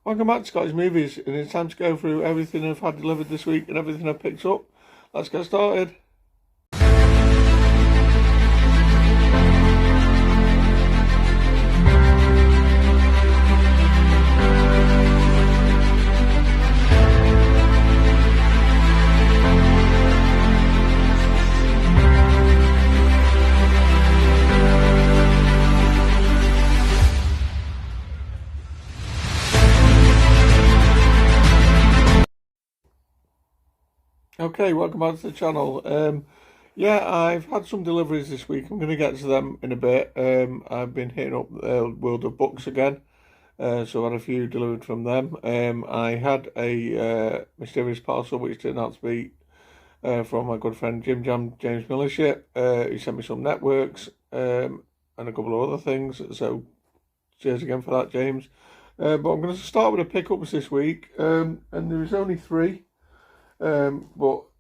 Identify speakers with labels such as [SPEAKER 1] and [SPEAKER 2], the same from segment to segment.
[SPEAKER 1] Welcome back to Scottish Movies, and it's time to go through everything I've had delivered this week and everything I've picked up. Let's get started. Okay, welcome back to the channel. Yeah, I've had some deliveries this week. I'm going to get to them in a bit. I've been hitting up World of Books again, so I had a few delivered from them. I had a mysterious parcel which turned out to be from my good friend James Millership. He sent me some networks and a couple of other things, so cheers again for that, James. But I'm going to start with the pickups this week, and there is only three.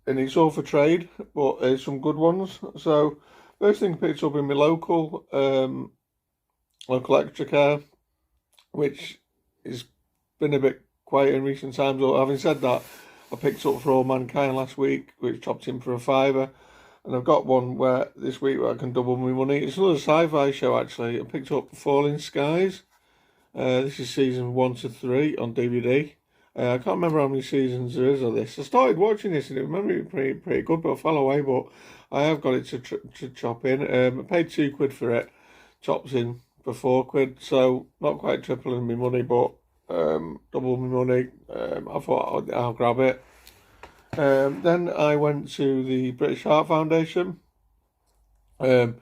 [SPEAKER 1] And it's all for trade, but there's some good ones. So first thing I picked up in my local Electricare, which has been a bit quiet in recent times. But having said that, I picked up For All Mankind last week, which chopped in for £5, and I've got one where this week where I can double my money. It's another sci-fi show actually. I picked up Falling Skies. This is season 1 to 3 on DVD. I can't remember how many seasons there is of this. I started watching this and I remember it pretty good, but I fell away. But I have got it to chop in. I paid £2 for it, chops in for £4, so not quite tripling my money, but double my money. I thought I'll grab it. Then I went to the British Heart Foundation, where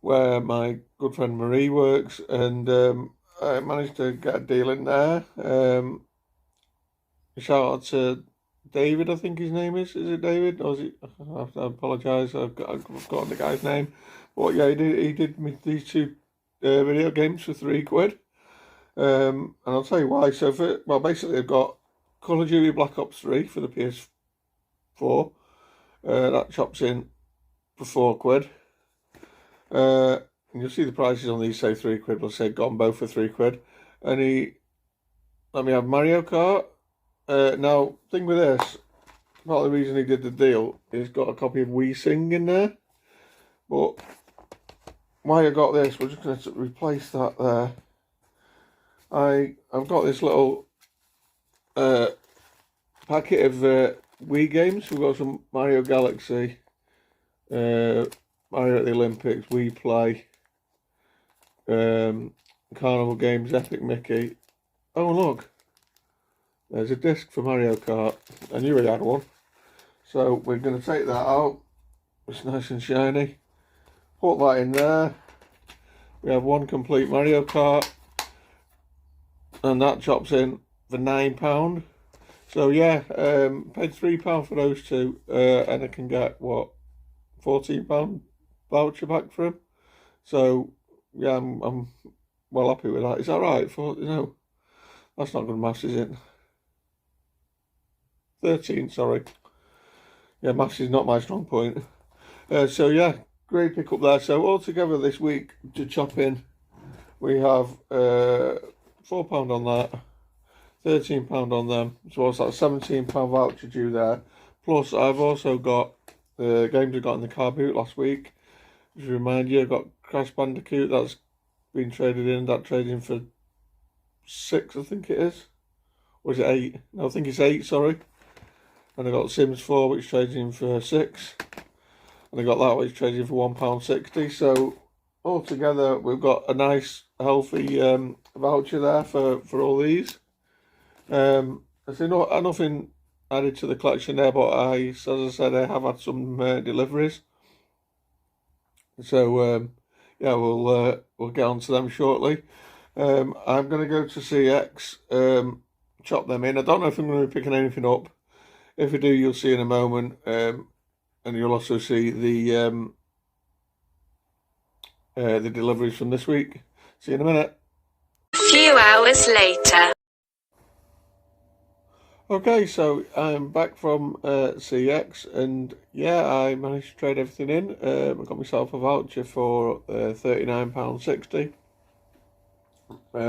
[SPEAKER 1] my good friend Marie works, and I managed to get a deal in there. Shout out to David, I think his name is. Is it David? Or is it? I apologise, I've forgotten the guy's name. But yeah, he did me these two video games for £3. And I'll tell you why. So basically I've got Call of Duty Black Ops 3 for the PS4. That chops in for £4. And you'll see the prices on these say £3. We'll say got them both for £3. And he let me have Mario Kart. Now, thing with this, part of the reason he did the deal is got a copy of We Sing in there. But why I got this, we're just going to replace that there. I've got this little packet of Wii games. We've got some Mario Galaxy, Mario at the Olympics, Wii Play, Carnival Games, Epic Mickey. Oh look, there's a disc for Mario Kart. I knew he had one. So we're going to take that out. It's nice and shiny. Put that in there. We have one complete Mario Kart. And that chops in for £9. So yeah, paid £3 for those two. And I can get, what, £14 voucher back for them. So yeah, I'm well happy with that. Is that right? That's not good maths, is it? 13, sorry. Yeah, maths is not my strong point. So yeah, great pick up there. So altogether this week to chop in, we have £4 on that, £13 on them. So what's that, £17 voucher due there. Plus I've also got the games I got in the car boot last week. Just to remind you, I got Crash Bandicoot, that's been traded in, that traded in for 6, I think it is. Or is it 8? No, I think it's 8, sorry. And I got Sims 4, which trades in for 6. And I got that, which trades in for £1.60. So altogether, we've got a nice, healthy voucher there for all these. I say nothing added to the collection there, but as I said, I have had some deliveries. So yeah, we'll get on to them shortly. I'm going to go to CX, chop them in. I don't know if I'm going to be picking anything up. If I do, you'll see in a moment, and you'll also see the deliveries from this week. See you in a minute.
[SPEAKER 2] A few hours later.
[SPEAKER 1] Okay, so I'm back from CX, and yeah, I managed to trade everything in. I got myself a voucher for £39.60.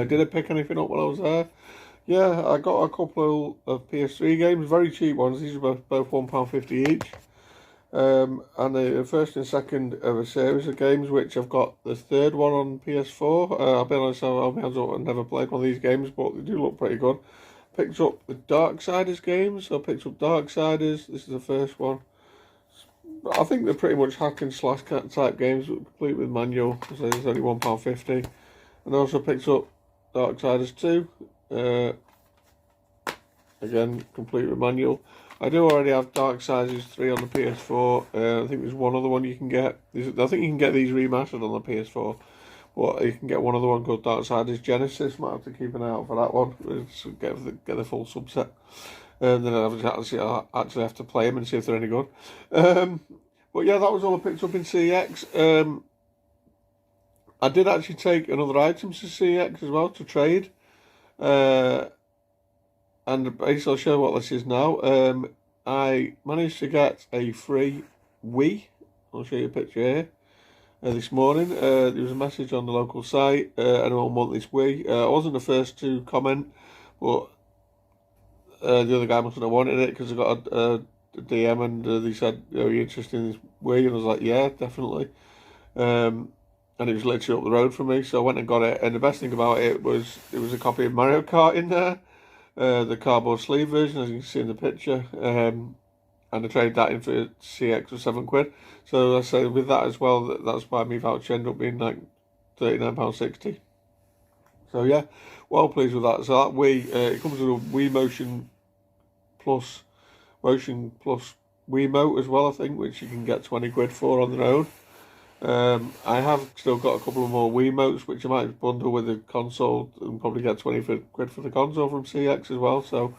[SPEAKER 1] Did I pick anything up while I was there? Yeah, I got a couple of PS3 games, very cheap ones. These are both £1.50 each. And the first and second of a series of games, which I've got the third one on PS4. I'll be honest, I've never played one of these games, but they do look pretty good. Picked up the Darksiders games, so I picked up Darksiders. This is the first one. I think they're pretty much hack and slash type games, complete with manual, so it's only £1.50. And I also picked up Darksiders 2, again, complete with manual. I do already have Darksiders 3 on the PS4. I think there's one other one you can get. I think you can get these remastered on the PS4. But you can get one other one called Darksiders Genesis. Might have to keep an eye out for that one. Get the full subset. And then I'll actually have to play them and see if they're any good. But yeah, that was all I picked up in CX. I did actually take another items to CX as well to trade. And basically I'll show you what this is now. I managed to get a free Wii. I'll show you a picture here. This morning, there was a message on the local site, anyone want this Wii? I wasn't the first to comment, but the other guy mustn't have wanted it because I got a DM and they said, are you interested in this Wii? And I was like, yeah, definitely. And it was literally up the road from me, so I went and got it. And the best thing about it was there was a copy of Mario Kart in there, the cardboard sleeve version, as you can see in the picture. And I traded that in for CX for £7. So I say with that as well, that's why my voucher ended up being like £39.60. So yeah, well pleased with that. So that Wii, it comes with a Wii Motion Plus Wiimote as well, I think, which you can get £20 for on their own. I have still got a couple of more Wiimotes, which I might bundle with the console and probably get £20 for the console from CX as well. So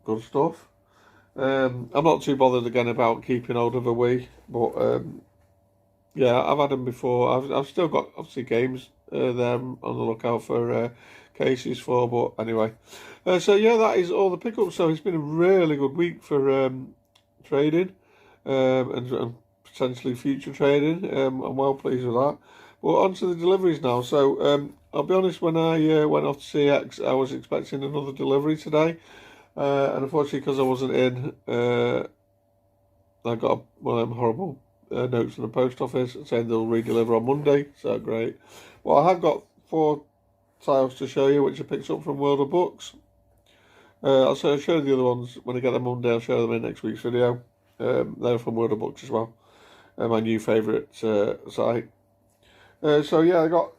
[SPEAKER 1] good stuff. I'm not too bothered again about keeping hold of a Wii, but yeah, I've had them before. I've still got obviously games there I'm on the lookout for cases for, but anyway. So yeah, that is all the pickups. So it's been a really good week for trading and potentially future trading. I'm well pleased with that. Well, on to the deliveries now. So I'll be honest, when I went off to CX, I was expecting another delivery today. And unfortunately, because I wasn't in, I got one of them horrible notes from the post office saying they'll redeliver on Monday. So great. Well, I have got 4 tiles to show you, which I picked up from World of Books. I'll show you the other ones when I get them Monday. I'll show them in next week's video. They're from World of Books as well. My new favourite site. So yeah, I got...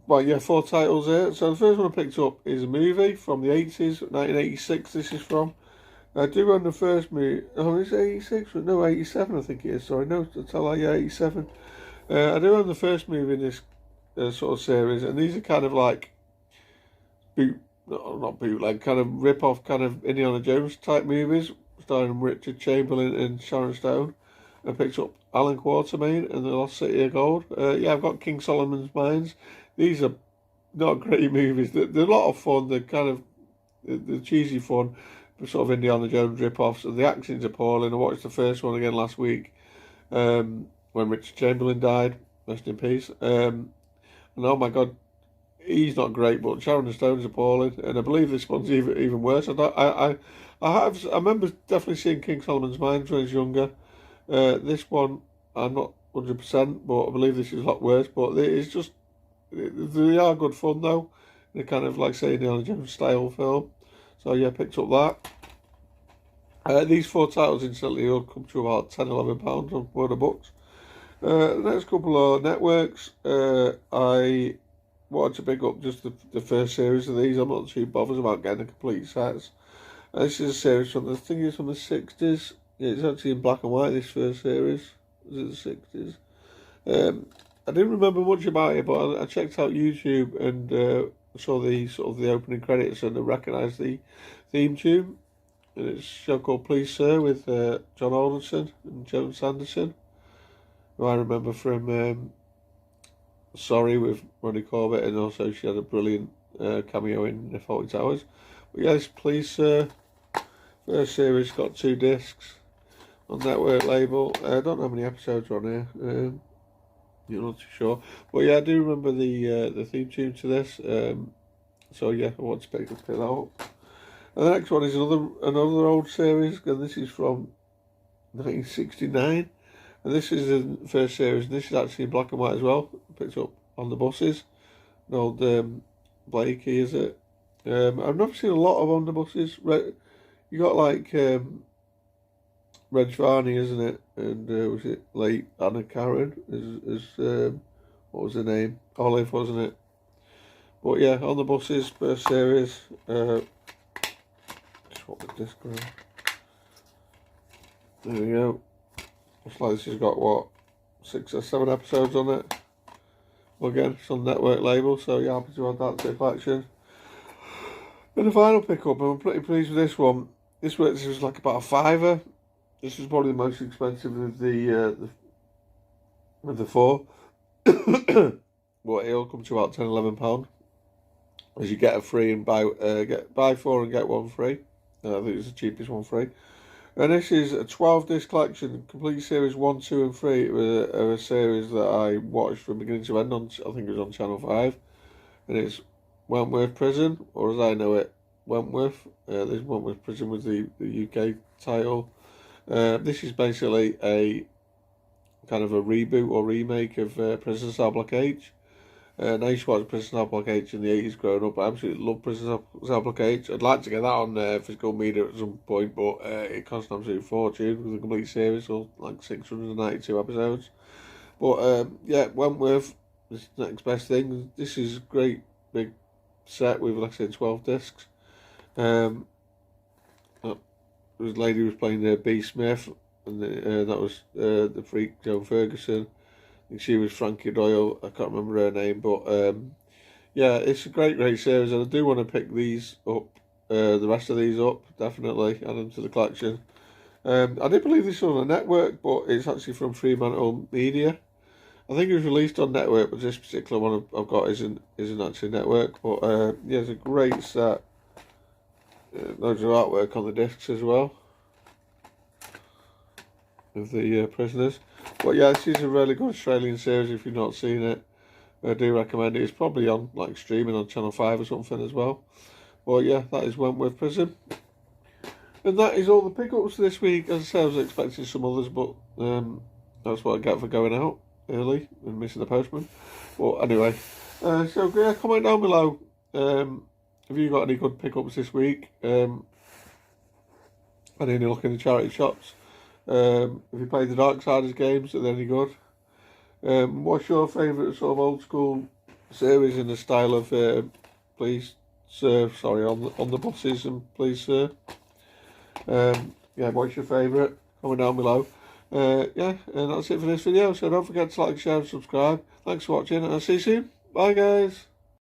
[SPEAKER 1] well, yeah, 4 titles here. So the first one I picked up is a movie from the 80s, 1986 this is from. I do own the first movie. Oh, is it 86? No, 87 I think it is. Sorry, no, that's a lie, yeah, 87. I do own the first movie in this sort of series, and these are kind of like not bootleg, kind of rip-off kind of Indiana Jones type movies, starring Richard Chamberlain and Sharon Stone. I picked up Alan Quatermain and the Lost City of Gold. Yeah, I've got King Solomon's Mines. These are not great movies. They're a lot of fun. They're kind of the cheesy fun, sort of Indiana Jones rip-offs. And the acting's appalling. I watched the first one again last week when Richard Chamberlain died. Rest in peace. And oh my God, he's not great, but Sharon Stone's appalling. And I believe this one's even worse. I remember definitely seeing King Solomon's Mines when I was younger. This one, I'm not 100%, but I believe this is a lot worse. But it's just, they are good fun though. They're kind of like say Indiana Jones style film. So yeah, picked up that. These 4 titles instantly will come to about £10-11 on World of Books. The next couple of networks, I wanted to pick up just the first series of these. I'm not too bothered about getting a complete sets. This is a series from the 60s. Yeah, it's actually in black and white, this first series. Is it the 60s? I didn't remember much about it, but I checked out YouTube and saw the sort of the opening credits and I recognised the theme tune. And it's a show called Please Sir with John Alderson and Joan Sanderson, who I remember from Sorry with Ronnie Corbett, and also she had a brilliant cameo in The Fawlty Towers. But yes, Please Sir, first series, got 2 discs on network label. I don't know how many episodes are on here. You're not too sure, but yeah, I do remember the theme tune to this. So yeah, I want to pick that up. And the next one is another old series, and this is from 1969. And this is the first series, and this is actually in black and white as well. Picked up on the buses. An old Blakey, is it? I've never seen a lot of on the buses. You got like Reg Varney, isn't it? And was it late Anna Karen? What was her name? Olive, wasn't it? But yeah, on the buses, first series. Just want the disc around. There we go. Looks like this has got what, 6 or 7 episodes on it. Well, again, it's on network label, so yeah, happy to add that to the collection. And the final pickup, I'm pretty pleased with this one. This was like about a £5. This is probably the most expensive of the 4. But it'll come to about £10–11, as you get a free and buy 4 and get 1 free. I think it's the cheapest one free. And this is a 12-disc collection, complete series 1, 2, and 3. It was a series that I watched from beginning to end on. I think it was on Channel 5, and it's Wentworth Prison, or as I know it, Wentworth. This Wentworth Prison was the UK title. This is basically a kind of a reboot or remake of Prison Cell Block H. I used to watch Prison Cell Block H in the 80s growing up. I absolutely love Prison Cell Block H. I'd like to get that on physical media at some point, but it costs an absolute fortune with a complete series, or like 692 episodes. But yeah, Wentworth is the next best thing. This is a great big set with, like I said, 12 discs. There was a lady who was playing B. Smith, and that was the freak Joan Ferguson. I think she was Frankie Doyle. I can't remember her name, but yeah, it's a great series, and I do want to pick these up, the rest of these up, definitely, add them to the collection. I didn't believe this was on a network, but it's actually from Fremantle Media. I think it was released on network, but this particular one I've got isn't actually network. But yeah, it's a great set. Loads of artwork on the discs as well of the prisoners. But yeah, this is a really good Australian series. If you've not seen it, I do recommend it. It's probably on like streaming on Channel 5 or something as well. But yeah, that is Wentworth Prison. And that is all the pickups this week. As I said, I was expecting some others, but that's what I get for going out early and missing the postman. But anyway, so yeah, comment down below. Have you got any good pickups this week? And any look in the charity shops? If you played the Darksiders games, are they any good? What's your favourite sort of old school series in the style of Please Sir, sorry, on the buses and Please Sir? Yeah, what's your favourite? Comment down below. Yeah, and that's it for this video. So don't forget to like, share and subscribe. Thanks for watching, and I'll see you soon. Bye guys.